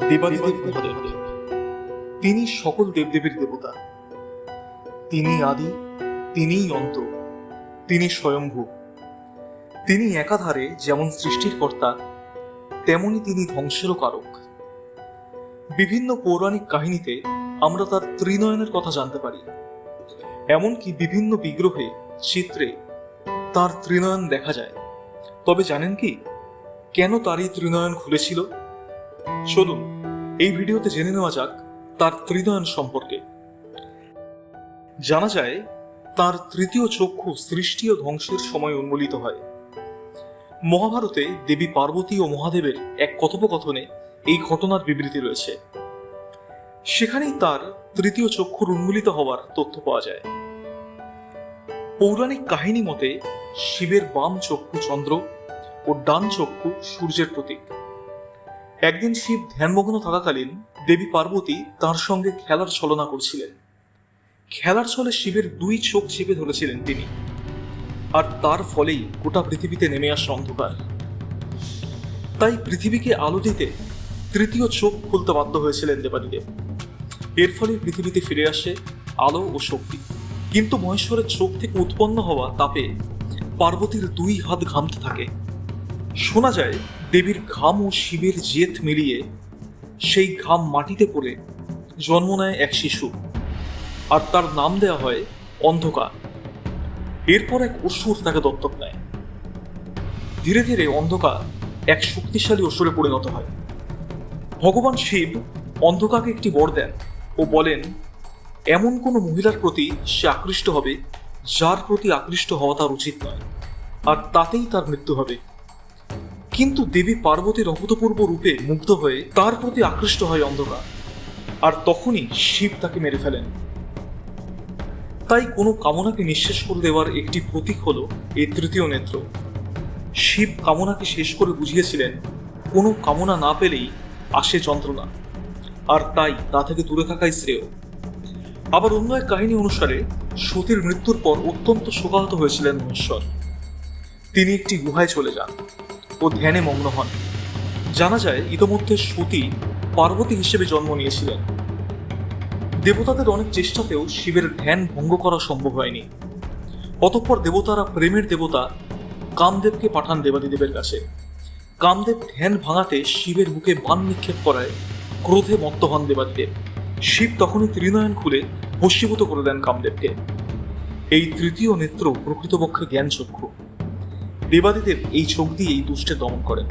দেবাদিদেব মহাদেব। তিনি সকল দেবদেবীর দেবতা। তিনি আদি, তিনিই অন্ত, তিনি স্বয়ম্ভু। তিনি একাধারে যেমন সৃষ্টির কর্তা, তেমনি তিনি ধ্বংসেরও কারক। বিভিন্ন পৌরাণিক কাহিনীতে আমরা তার ত্রিনয়নের কথা জানতে পারি। এমনকি বিভিন্ন বিগ্রহে, চিত্রে তার ত্রিনয়ন দেখা যায়। তবে জানেন কি, কেন তার এই ত্রিনয়ন খুলেছিল? চলুন এই ভিডিওতে জেনে নেওয়া যাক তার ত্রিনয়ন সম্পর্কে। জানা যায় তার তৃতীয় চক্ষু সৃষ্টি ও ধ্বংসের সময় উন্মোলিত হয়। মহাভারতে দেবী পার্বতী ও মহাদেবের এক কথোপকথনে এই ঘটনার বিবৃতি রয়েছে। সেখানেই তার তৃতীয় চক্ষুর উন্মোলিত হওয়ার তথ্য পাওয়া যায়। পৌরাণিক কাহিনী মতে শিবের বাম চক্ষু চন্দ্র ও ডান চক্ষু সূর্যের প্রতীক। একদিন শিব ধ্যানমগ্ন থাকাকালীন দেবী পার্বতী তার সঙ্গে খেলার ছলনা করছিলেন। খেলার ছলে শিবের দুই চোখ চেপে ধরেছিলেন তিনি, আর তার ফলেই গোটা পৃথিবীতে নেমে আসে অন্ধকার। তাই পৃথিবীকে আলো দিতে তৃতীয় চোখ খুলতে বাধ্য হয়েছিলেন দেবাদিদেব। এর ফলে পৃথিবীতে ফিরে আসে আলো ও শক্তি। কিন্তু মহেশ্বরের চোখ থেকে উৎপন্ন হওয়া তাপে পার্বতীর দুই হাত ঘামতে থাকে। শোনা যায় দেবীর ঘাম ও শিবের জেদ মিলিয়ে সেই ঘাম মাটিতে পড়ে জন্ম নেয় এক শিশু, আর তার নাম দেওয়া হয় অন্ধকার। এরপর এক অসুর তাকে দত্তক নেয়। ধীরে ধীরে অন্ধকার এক শক্তিশালী অসুরে পরিণত হয়। ভগবান শিব অন্ধকারকে একটি বর দেন ও বলেন, এমন কোনো মহিলার প্রতি সে আকৃষ্ট হবে যার প্রতি আকৃষ্ট হওয়া তার উচিত নয়, আর তাতেই তার মৃত্যু হবে। কিন্তু দেবী পার্বতীর অভূতপূর্ব রূপে মুগ্ধ হয়ে তার প্রতি আকৃষ্ট হয় অন্ধকার, আর তখনই শিব তাকে মেরে ফেলেন। তাই কোনো কামনাকে নিঃশেষ করে দেওয়ার একটি প্রতীক হলো এই তৃতীয় নেত্র। শিব কামনাকে শেষ করে বুঝিয়েছিলেন কোনো কামনা না পেলেই আসে যন্ত্রণা, আর তাই তা থেকে দূরে থাকাই শ্রেয়। আবার অন্য এক কাহিনী অনুসারে সতীর মৃত্যুর পর অত্যন্ত শোকাহত হয়েছিলেন মহেশ্বর। তিনি একটি গুহায় চলে যান ও ধ্যানে মগ্ন হন। জানা যায় ইতোমধ্যে সতী পার্বতী হিসেবে জন্ম নিয়েছিলেন। দেবতাদের অনেক চেষ্টাতেও শিবের ধ্যান ভঙ্গ করা সম্ভব হয়নি। অতঃপর দেবতারা প্রেমের দেবতা কামদেবকে পাঠান দেবাদিদেবের কাছে। কামদেব ধ্যান ভাঙাতে শিবের বুকে বাণ নিক্ষেপ করায় ক্রোধে মত্ত হন দেবাদিদেব। শিব তখনই ত্রিনয়ন খুলে ভস্মীভূত করে দেন কামদেবকে। এই তৃতীয় নেত্র প্রকৃতপক্ষে জ্ঞান চক্ষু। দেবাদিদেব এই চোখ দিয়ে এই দুষ্টের দমন করেন।